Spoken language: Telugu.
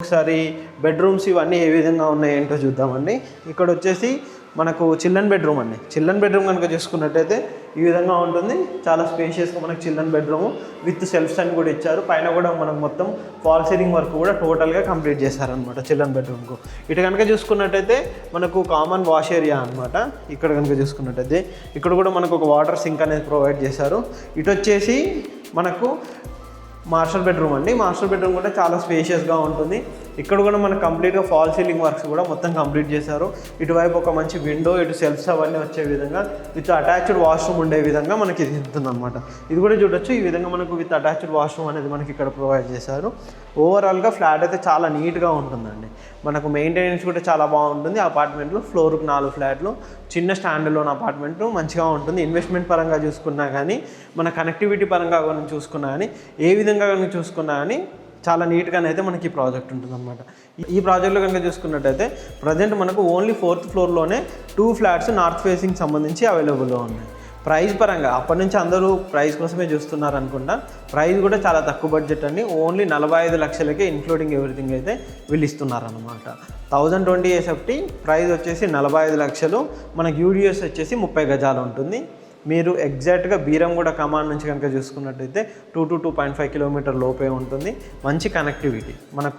ఒకసారి బెడ్రూమ్స్ ఇవన్నీ ఏ విధంగా ఉన్నాయి ఏంటో చూద్దామండి. ఇక్కడ వచ్చేసి మనకు చిల్డ్రన్ బెడ్రూమ్ అండి. చిల్డ్రన్ బెడ్రూమ్ కనుక చూసుకున్నట్టయితే ఈ విధంగా ఉంటుంది. చాలా స్పేషియస్గా మనకు చిల్డ్రన్ బెడ్రూమ్ విత్ సెల్ఫ్స్ అని కూడా ఇచ్చారు. పైన కూడా మనకు మొత్తం ఫాల్ సీలింగ్ వర్క్ కూడా టోటల్గా కంప్లీట్ చేశారనమాట చిల్డ్రన్ బెడ్రూమ్కు. ఇటు కనుక చూసుకున్నట్టయితే మనకు కామన్ వాష్ ఏరియా అనమాట. ఇక్కడ కనుక చూసుకున్నట్టయితే ఇక్కడ కూడా మనకు ఒక వాటర్ సింక్ అనేది ప్రొవైడ్ చేశారు. ఇటు వచ్చేసి మనకు మాస్టర్ బెడ్రూమ్ అండి. మాస్టర్ బెడ్రూమ్ కూడా చాలా స్పేషియస్గా ఉంటుంది. ఇక్కడ కూడా మనకు కంప్లీట్గా ఫాల్ సీలింగ్ వర్క్స్ కూడా మొత్తం కంప్లీట్ చేశారు. ఇటువైపు ఒక మంచి విండో, ఇటు సెల్ఫ్స్ అవన్నీ వచ్చే విధంగా విత్ అటాచ్డ్ వాష్రూమ్ ఉండే విధంగా మనకి ఇది ఉంటుందన్నమాట. ఇది కూడా చూడొచ్చు. ఈ విధంగా మనకు విత్ అటాచ్డ్ వాష్రూమ్ అనేది మనకి ఇక్కడ ప్రొవైడ్ చేశారు. ఓవరాల్గా ఫ్లాట్ అయితే చాలా నీట్గా ఉంటుందండి. మనకు మెయింటెనెన్స్ కూడా చాలా బాగుంటుంది. అపార్ట్మెంట్లో ఫ్లోర్కి 4 ఫ్లాట్లు, చిన్న స్టాండ్ లోన్ అపార్ట్మెంట్ మంచిగా ఉంటుంది. ఇన్వెస్ట్మెంట్ పరంగా చూసుకున్నా కానీ, మన కనెక్టివిటీ పరంగా కానీ చూసుకున్నా కానీ, ఏ విధంగా కానీ చూసుకున్నా కానీ చాలా నీట్గానైతే మనకి ఈ ప్రాజెక్ట్ ఉంటుందన్నమాట. ఈ ప్రాజెక్ట్లో కనుక చూసుకున్నట్టయితే ప్రజెంట్ మనకు only 4th ఫ్లోర్లోనే 2 flats north facing సంబంధించి అవైలబుల్లో ఉన్నాయి. ప్రైస్ పరంగా అప్పటి నుంచి అందరూ ప్రైస్ కోసమే చూస్తున్నారు అనుకుంటా. ప్రైస్ కూడా చాలా తక్కువ బడ్జెట్ అండి. ఓన్లీ 45 లక్షలకే ఇంక్లూడింగ్ ఎవ్రీథింగ్ అయితే వీళ్ళు ఇస్తున్నారనమాట. 1020 SFT ప్రైస్ వచ్చేసి 45 లక్షలు. మనకి యూడిఎస్ వచ్చేసి 30 గజాలు ఉంటుంది. మీరు ఎగ్జాక్ట్గా బీరంగూడ కమాండ్ నుంచి కనుక చూసుకున్నట్టయితే 2 to 2.5 కిలోమీటర్ లోపే ఉంటుంది. మంచి కనెక్టివిటీ, మనకు